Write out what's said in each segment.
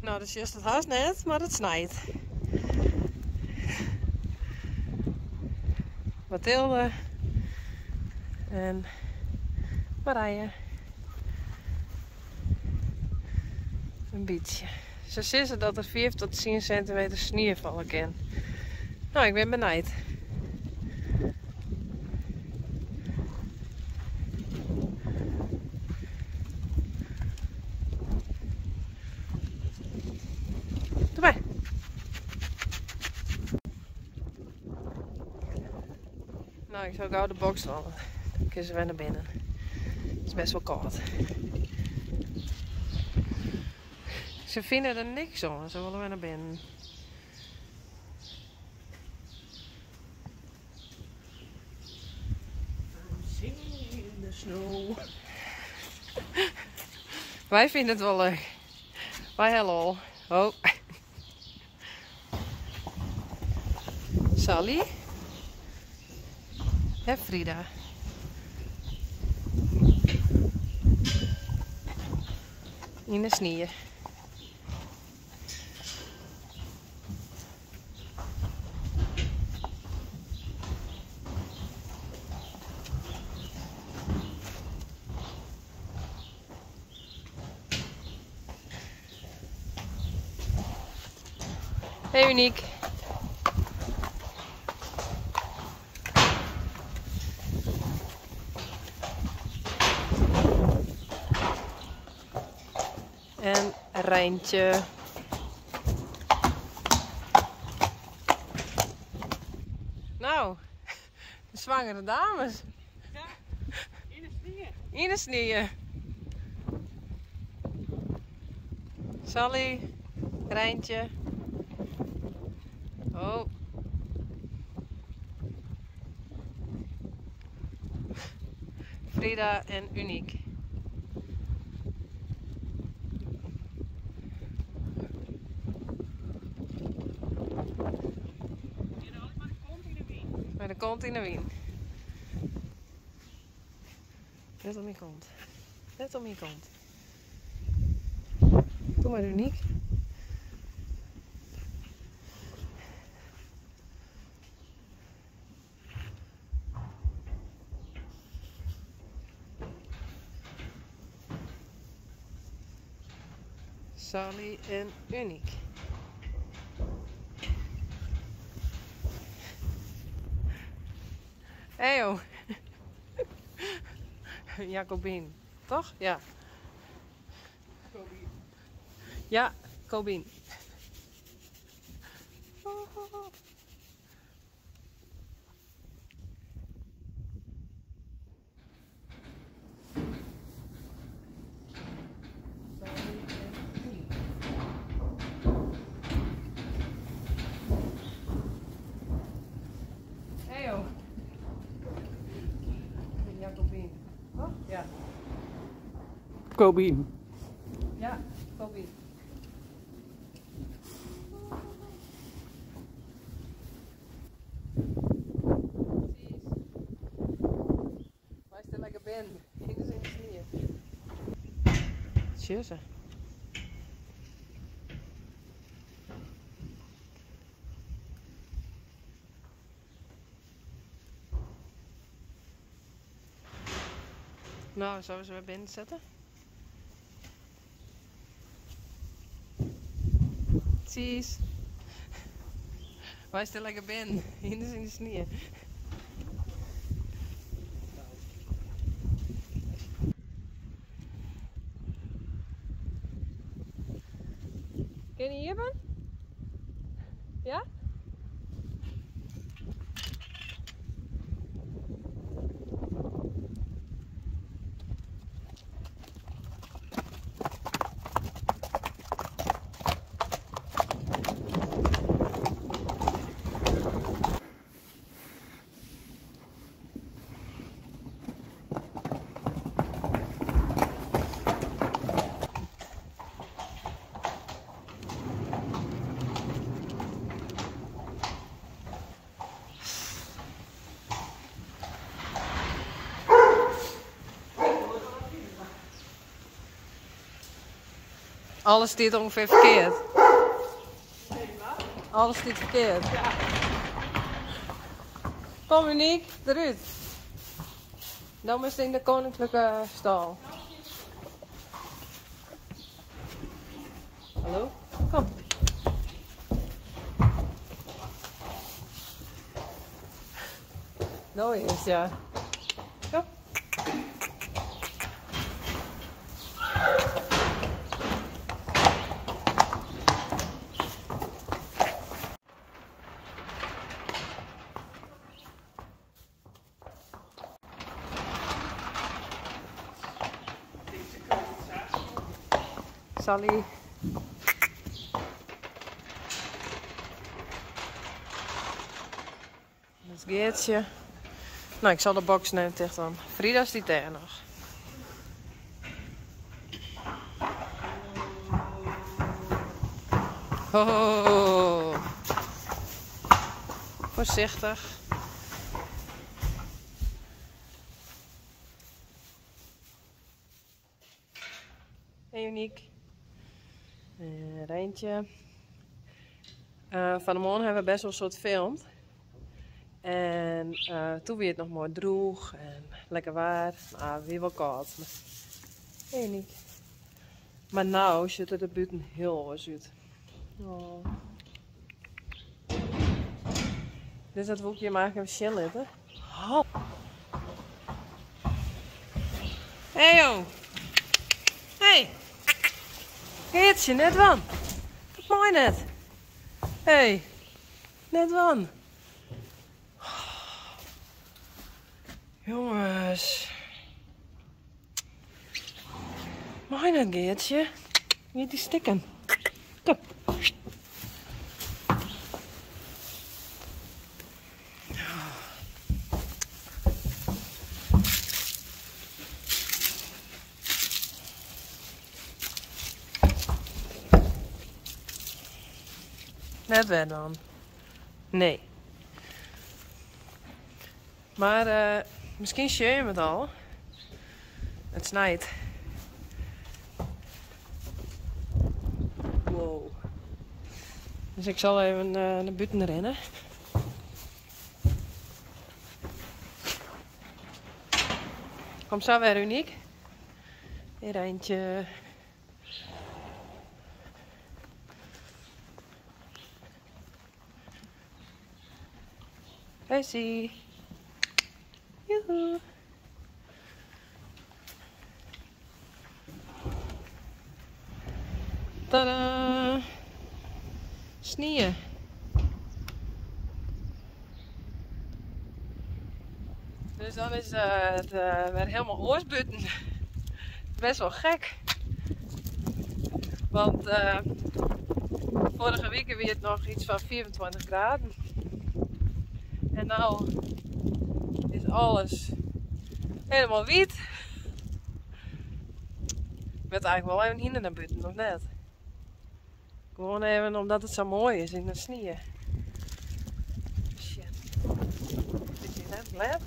Nou, dat is het haast net, maar het snijdt. Mathilde en Marije. Een beetje. Ze zeggen dat er 4 tot 10 centimeter sneeuw vallen kan. Nou, ik ben benijd. Doe maar. Nou, ik zou gauw de box vallen. Dan kunnen ze weer naar binnen. Het is best wel koud. Ze vinden er niks aan. Ze willen weer naar binnen. In de snow. Wij vinden het wel leuk. Wij hello. Oh. Sally. En Frida. In de sneeuw. Hey Uniek. En Rijntje. Nou, de zwangere dames. Ja, in de sneeuw. In de sneeuw. Sally, Rijntje. Oh. Frida en Uniek. Met de kont in de wien. Net om je kont. Net om je kont. Doe maar Uniek. Sally en Uniek. Hé joh. Jacobien. Toch? Ja. Cobien. Ja, Cobien. Hé joh. Jacobien. Toch? Ja. Cobien. Ja, Cobien. Waar is de lekker ben? Hier is in de sneeuw. Tjus. Nou, zullen we ze weer binnen zetten? Precies. Waar is de lekker ben? Hier is in de sneeuw. Kun je hier ben? Ja? Alles dit ongeveer verkeerd. Alles dit verkeerd. Ja. Kom Uniek, eruit. Dan is het in de koninklijke stal. Hallo? Kom. Nou eerst, ja. Kom. Sally. Dat is Geertje. Nou, ik zal de box nemen tegen dan. Frida is die tegen nog. Oh. Voorzichtig. Hey Uniek. Rijntje. Van de morgen hebben we best wel een soort filmd. En toen weer het nog mooi droeg en lekker waar. Maar weer wel koud. Hey Uniek. Maar nou ziet het er buiten heel anders uit. Oh. Dus dat hoekje maak ik even chillen. Oh. Hey joh. Hey. Geertje, net wan. Wat mooi net. Hey. Net wan. Jongens. Mooi net Geertje. Niet die stikken. Kom. Net weer dan. Nee. Maar misschien zie je het al. Het snijdt. Wow. Dus ik zal even naar buiten rennen. Kom zo weer Uniek. Hier eentje. Hey zie. Joehoe. Tadaa. Sneeuw. Dus dan is het weer helemaal oorsbutten. Best wel gek. Want vorige week weer het nog iets van 24 graden. En nou is alles helemaal wit. Ik werd eigenlijk wel even hinder naar buiten, nog net. Gewoon even omdat het zo mooi is in de sneeuw. Shit. Zit je net blad?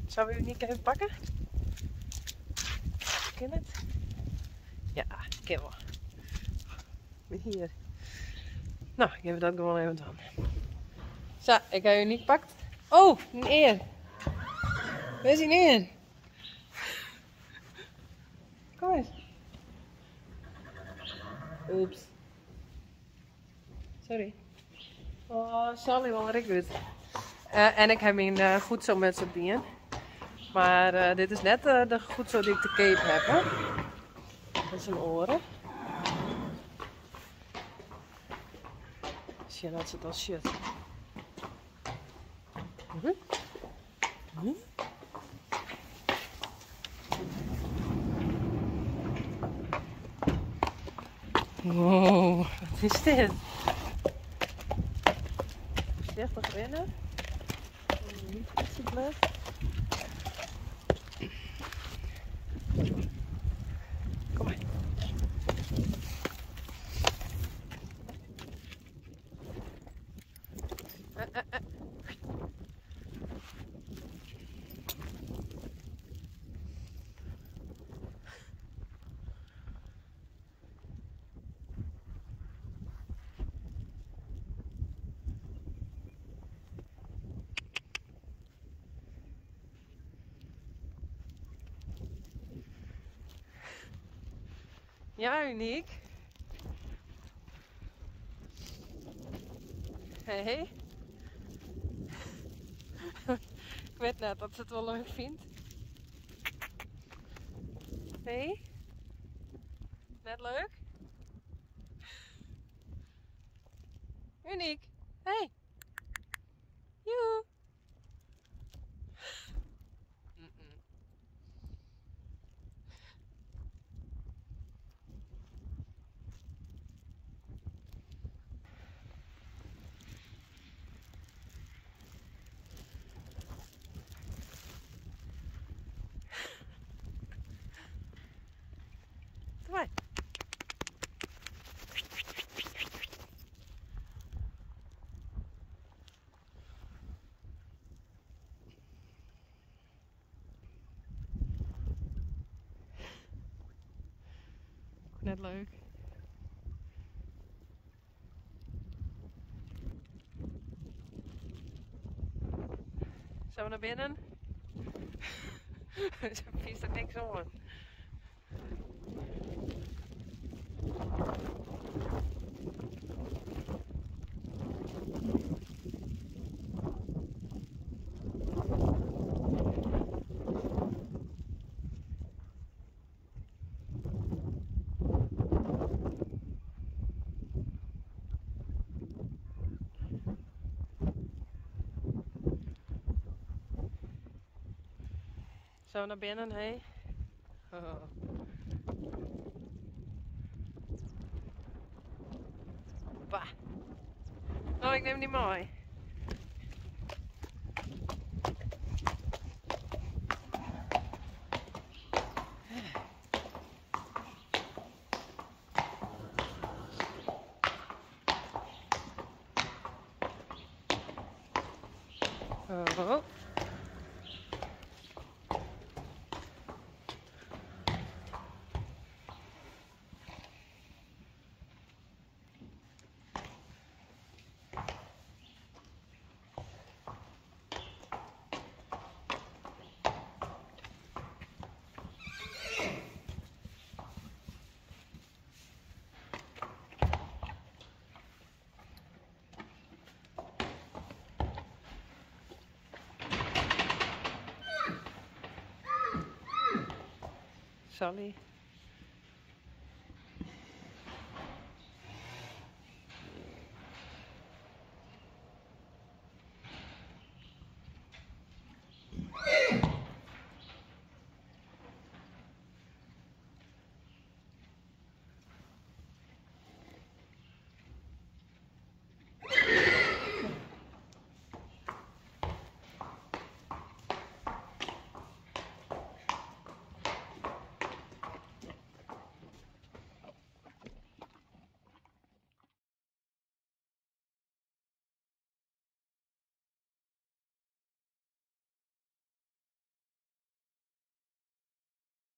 Zou we u niet even pakken? Ken het? Ja, ken wel. Hier. Nou, ik heb dat gewoon even dan. Zo, ik heb u niet gepakt. Oh, een eer. Waar is die eer? Kom eens. Oeps. Sorry. Oh, Sally wel erg goed. En ik heb mijn voedsel met z'n bien. Maar dit is net de voedsel die ik te cape heb. Hè? Dat is zijn oren. Zie je dat zit als shit. Wow, wat is dit? Voorzichtig rennen. Niet goed blijft. Kom maar. Ja, Uniek. Hey. Ik weet net dat ze het wel leuk vindt. Hey. Net leuk? Uniek. Hey. Joe. Kom maar. Net leuk. Zullen we naar binnen? Ze vies er niks aan. Zo naar binnen, hé. Oh. Bah. Oh, ik neem die mooi. Oh. Sally.